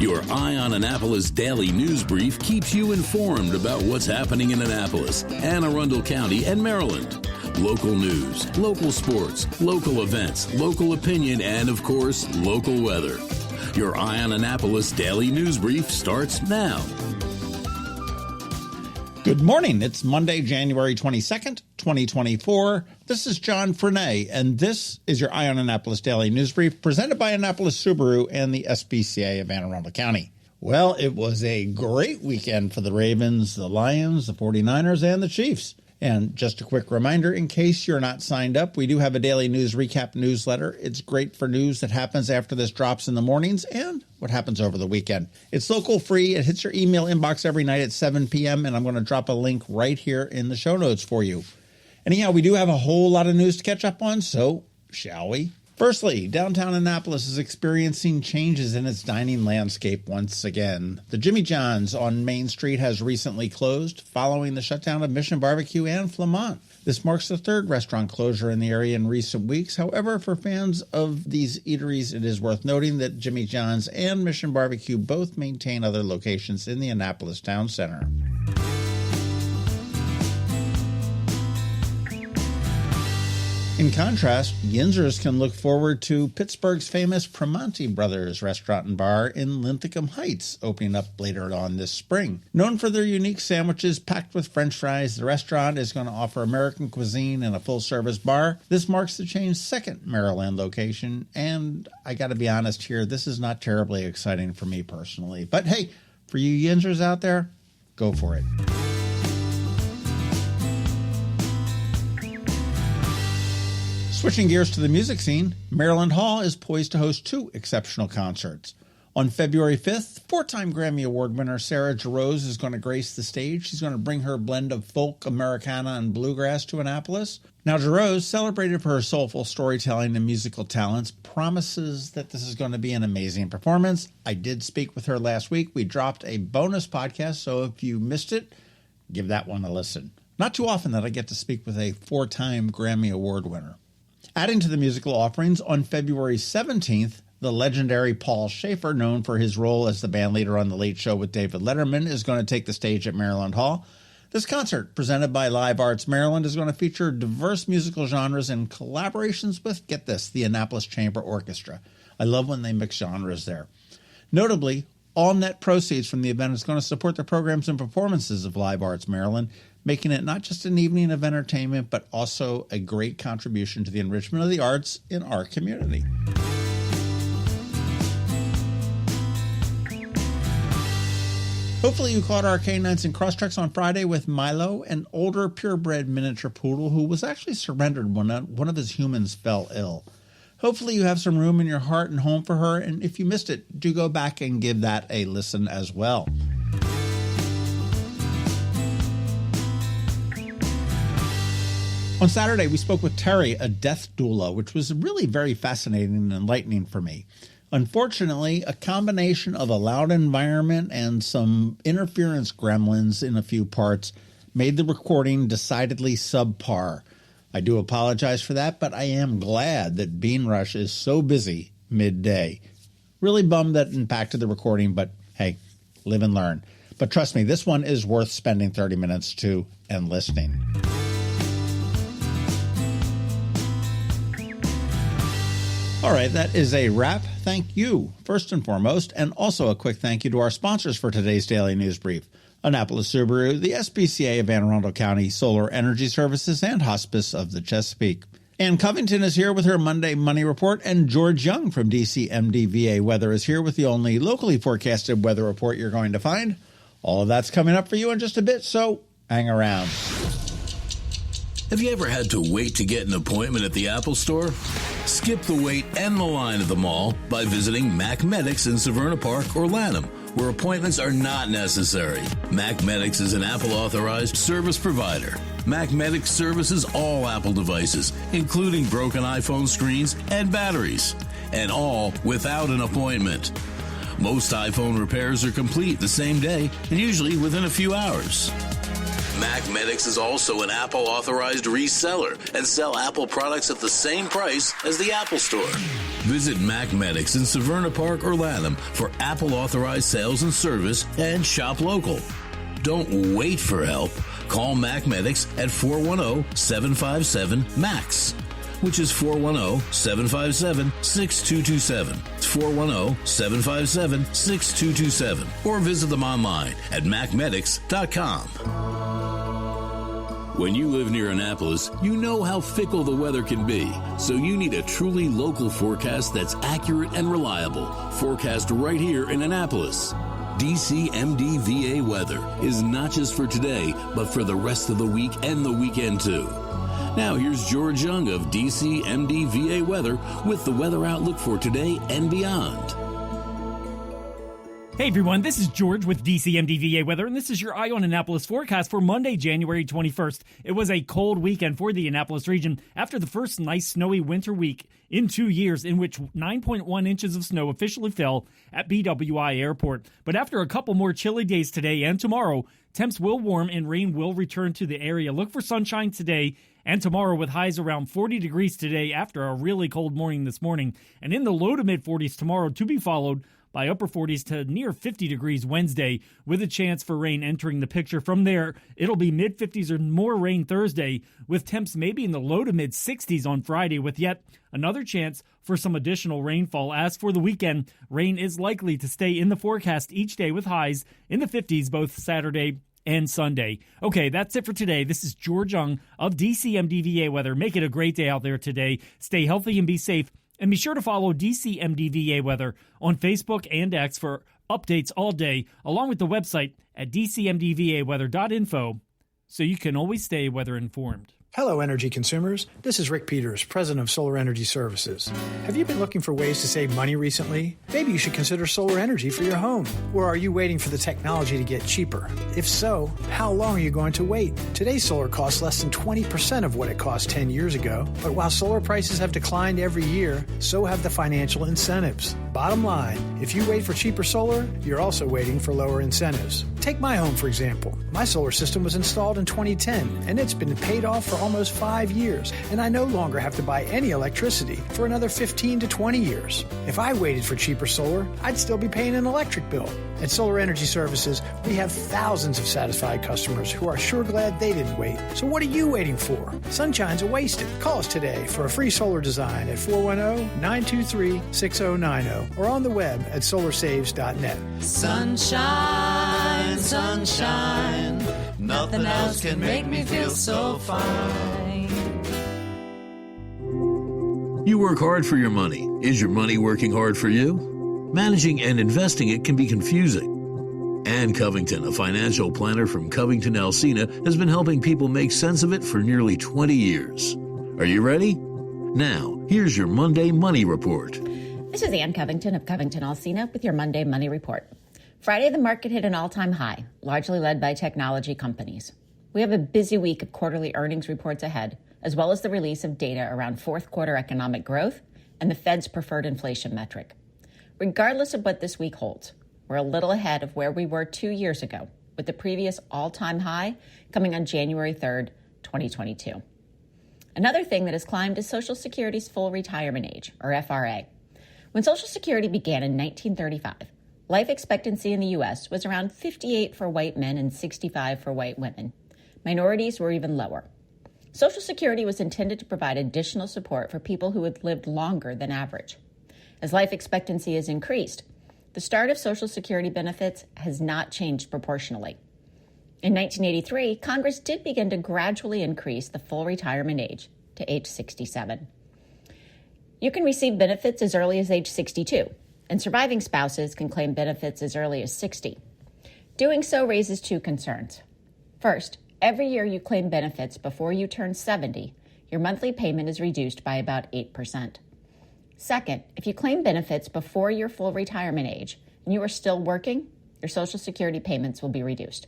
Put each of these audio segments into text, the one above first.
Your Eye on Annapolis daily news brief keeps you informed about what's happening in Annapolis, Anne Arundel County, and Maryland. Local news, local sports, local events, local opinion, and, of course, local weather. Your Eye on Annapolis daily news brief starts now. Good morning. It's Monday, January 22nd, 2024. This is John Frenaye, and this is your Eye on Annapolis Daily News Brief presented by Annapolis Subaru and the SPCA of Anne Arundel County. Well, it was a great weekend for the Ravens, the Lions, the 49ers, and the Chiefs. And just a quick reminder, in case you're not signed up, we do have a daily news recap newsletter. It's great for news that happens after this drops in the mornings and what happens over the weekend. It's local free. It hits your email inbox every night at 7 p.m., and I'm going to drop a link right here in the show notes for you. Anyhow, we do have a whole lot of news to catch up on, so shall we? Firstly, downtown Annapolis is experiencing changes in its dining landscape once again. The Jimmy John's on Main Street has recently closed following the shutdown of Mission Barbecue and Flamant. This marks the third restaurant closure in the area in recent weeks. However, for fans of these eateries, it is worth noting that Jimmy John's and Mission Barbecue both maintain other locations in the Annapolis Town Center. In contrast, Yinzers can look forward to Pittsburgh's famous Primanti Brothers restaurant and bar in Linthicum Heights, opening up later on this spring. Known for their unique sandwiches packed with French fries, the restaurant is going to offer American cuisine and a full-service bar. This marks the chain's second Maryland location, and I got to be honest here, this is not terribly exciting for me personally. But hey, for you Yinzers out there, go for it. Switching gears to the music scene, Maryland Hall is poised to host two exceptional concerts. On February 5th, four-time Grammy Award winner Sarah Jarosz is going to grace the stage. She's going to bring her blend of folk, Americana, and bluegrass to Annapolis. Now, Jarosz, celebrated for her soulful storytelling and musical talents, promises that this is going to be an amazing performance. I did speak with her last week. We dropped a bonus podcast, so if you missed it, give that one a listen. Not too often that I get to speak with a four-time Grammy Award winner. Adding to the musical offerings, on February 17th, the legendary Paul Shaffer, known for his role as the bandleader on The Late Show with David Letterman, is going to take the stage at Maryland Hall. This concert, presented by Live Arts Maryland, is going to feature diverse musical genres and collaborations with, get this, the Annapolis Chamber Orchestra. I love when they mix genres there. Notably, all net proceeds from the event is going to support the programs and performances of Live Arts Maryland, making it not just an evening of entertainment, but also a great contribution to the enrichment of the arts in our community. Hopefully you caught our Canines and Crosstreks on Friday with Milo, an older purebred miniature poodle who was actually surrendered when one of his humans fell ill. Hopefully you have some room in your heart and home for her, and if you missed it, do go back and give that a listen as well. On Saturday, we spoke with Terry, a death doula, which was really very fascinating and enlightening for me. Unfortunately, a combination of a loud environment and some interference gremlins in a few parts made the recording decidedly subpar. I do apologize for that, but I am glad that Bean Rush is so busy midday. Really bummed that impacted the recording, but hey, live and learn. But trust me, this one is worth spending 30 minutes to and listening. All right, that is a wrap. Thank you, first and foremost, and also a quick thank you to our sponsors for today's Daily News Brief. Annapolis Subaru, the SPCA of Anne Arundel County, Solar Energy Services, and Hospice of the Chesapeake. And Covington is here with her Monday Money Report, and George Young from DCMDVA Weather is here with the only locally forecasted weather report you're going to find. All of that's coming up for you in just a bit, so hang around. Have you ever had to wait to get an appointment at the Apple Store? Skip the wait and the line at the mall by visiting Mac Medics in Severna Park or Lanham, where appointments are not necessary. Mac Medics is an Apple-authorized service provider. Mac Medics services all Apple devices, including broken iPhone screens and batteries, and all without an appointment. Most iPhone repairs are complete the same day and usually within a few hours. MacMedics is also an Apple authorized reseller and sell Apple products at the same price as the Apple Store. Visit MacMedics in Severna Park or Lanham for Apple authorized sales and service and shop local. Don't wait for help. Call MacMedics at 410-757-MAX, which is 410-757-6227. It's 410-757-6227. Or visit them online at macmedics.com. When you live near Annapolis, you know how fickle the weather can be. So you need a truly local forecast that's accurate and reliable. Forecast right here in Annapolis. DCMDVA weather is not just for today, but for the rest of the week and the weekend too. Now here's George Young of DCMDVA weather with the weather outlook for today and beyond. Hey everyone, this is George with DCMDVA Weather, and this is your Eye on Annapolis forecast for Monday, January 21st. It was a cold weekend for the Annapolis region after the first nice snowy winter week in 2 years, in which 9.1 inches of snow officially fell at BWI Airport. But after a couple more chilly days today and tomorrow, temps will warm and rain will return to the area. Look for sunshine today and tomorrow with highs around 40 degrees today after a really cold morning this morning, and in the low to mid 40s tomorrow, to be followed by upper 40s to near 50 degrees Wednesday, with a chance for rain entering the picture. From there, it'll be mid-50s or more rain Thursday, with temps maybe in the low to mid-60s on Friday, with yet another chance for some additional rainfall. As for the weekend, rain is likely to stay in the forecast each day, with highs in the 50s both Saturday and Sunday. Okay, that's it for today. This is George Young of DCMDVA Weather. Make it a great day out there today. Stay healthy and be safe. And be sure to follow DCMDVA Weather on Facebook and X for updates all day, along with the website at dcmdvaweather.info, so you can always stay weather informed. Hello, energy consumers. This is Rick Peters, president of Solar Energy Services. Have you been looking for ways to save money recently? Maybe you should consider solar energy for your home. Or are you waiting for the technology to get cheaper? If so, how long are you going to wait? Today's solar costs less than 20% of what it cost 10 years ago. But while solar prices have declined every year, so have the financial incentives. Bottom line, if you wait for cheaper solar, you're also waiting for lower incentives. Take my home, for example. My solar system was installed in 2010, and it's been paid off for almost 5 years, and I no longer have to buy any electricity for another 15 to 20 years. If I waited for cheaper solar, I'd still be paying an electric bill. At Solar Energy Services, we have thousands of satisfied customers who are sure glad they didn't wait. So what are you waiting for? Sunshine's a wasted. Call us today for a free solar design at 410-923-6090 or on the web at solarsaves.net. Sunshine, sunshine, nothing else can make me feel so fine. You work hard for your money. Is your money working hard for you? Managing and investing it can be confusing. Ann Covington, a financial planner from CovingtonAlsina, has been helping people make sense of it for nearly 20 years. Are you ready? Now, here's your Monday Money Report. This is Ann Covington of CovingtonAlsina with your Monday Money Report. Friday, the market hit an all-time high, largely led by technology companies. We have a busy week of quarterly earnings reports ahead, as well as the release of data around fourth quarter economic growth and the Fed's preferred inflation metric. Regardless of what this week holds, we're a little ahead of where we were 2 years ago, with the previous all-time high coming on January 3rd, 2022. Another thing that has climbed is Social Security's full retirement age, or FRA. When Social Security began in 1935, life expectancy in the U.S. was around 58 for white men and 65 for white women. Minorities were even lower. Social Security was intended to provide additional support for people who had lived longer than average. As life expectancy has increased, the start of Social Security benefits has not changed proportionally. In 1983, Congress did begin to gradually increase the full retirement age to age 67. You can receive benefits as early as age 62, and surviving spouses can claim benefits as early as 60. Doing so raises two concerns. First, every year you claim benefits before you turn 70, your monthly payment is reduced by about 8%. Second, if you claim benefits before your full retirement age and you are still working, your Social Security payments will be reduced.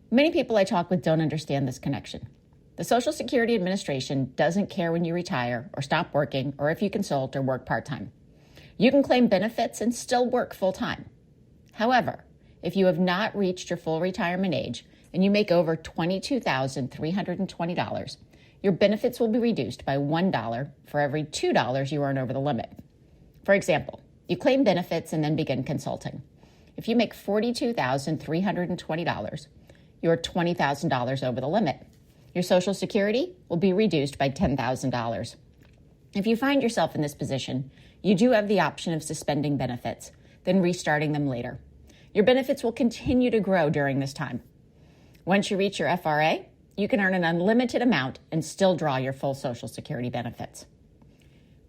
Many people I talk with don't understand this connection. The Social Security Administration doesn't care when you retire or stop working or if you consult or work part-time. You can claim benefits and still work full-time. However, if you have not reached your full retirement age and you make over $22,320, your benefits will be reduced by $1 for every $2 you earn over the limit. For example, you claim benefits and then begin consulting. If you make $42,320, you're $20,000 over the limit. Your Social Security will be reduced by $10,000. If you find yourself in this position, you do have the option of suspending benefits, then restarting them later. Your benefits will continue to grow during this time. Once you reach your FRA, you can earn an unlimited amount and still draw your full Social Security benefits.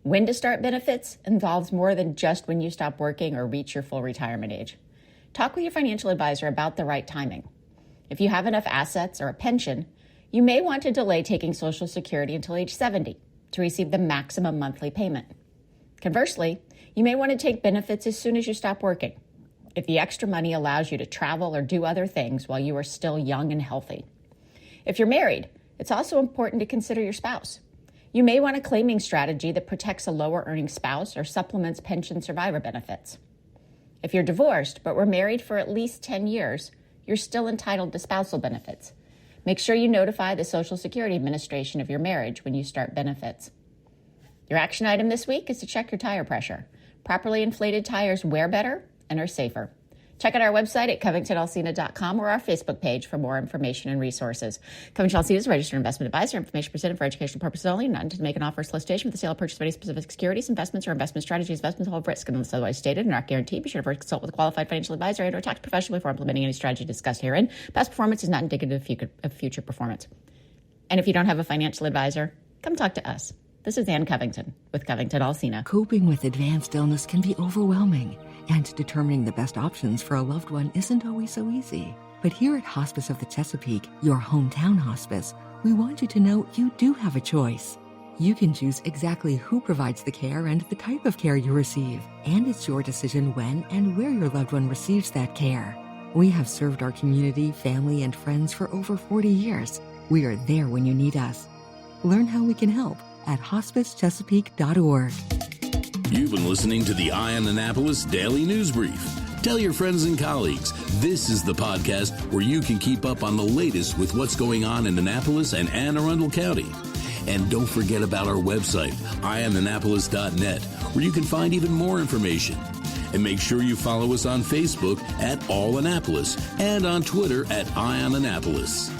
When to start benefits involves more than just when you stop working or reach your full retirement age. Talk with your financial advisor about the right timing. If you have enough assets or a pension, you may want to delay taking Social Security until age 70 to receive the maximum monthly payment. Conversely, you may want to take benefits as soon as you stop working, if the extra money allows you to travel or do other things while you are still young and healthy. If you're married, it's also important to consider your spouse. You may want a claiming strategy that protects a lower earning spouse or supplements pension survivor benefits. If you're divorced but were married for at least 10 years, you're still entitled to spousal benefits. Make sure you notify the Social Security Administration of your marriage when you start benefits. Your action item this week is to check your tire pressure. Properly inflated tires wear better and are safer. Check out our website at CovingtonAlsina.com or our Facebook page for more information and resources. Covington Alsina is a registered investment advisor. Information presented for educational purposes only, not intended to make an offer or solicitation for the sale or purchase of any specific securities, investments, or investment strategies. Investments involve risk unless otherwise stated and are not guaranteed. Be sure to first consult with a qualified financial advisor and/or tax professional before implementing any strategy discussed herein. Past performance is not indicative of future performance. And if you don't have a financial advisor, come talk to us. This is Ann Covington with Covington Alsina. Coping with advanced illness can be overwhelming, and determining the best options for a loved one isn't always so easy. But here at Hospice of the Chesapeake, your hometown hospice, we want you to know you do have a choice. You can choose exactly who provides the care and the type of care you receive, and it's your decision when and where your loved one receives that care. We have served our community, family, and friends for over 40 years. We are there when you need us. Learn how we can help at hospicechesapeake.org. You've been listening to the Eye on Annapolis Daily News Brief. Tell your friends and colleagues, this is the podcast where you can keep up on the latest with what's going on in Annapolis and Anne Arundel County. And don't forget about our website, eyeonannapolis.net, where you can find even more information. And make sure you follow us on Facebook at All Annapolis and on Twitter at Eye on Annapolis.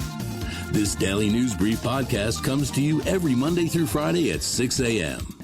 This Daily News Brief podcast comes to you every Monday through Friday at 6 a.m.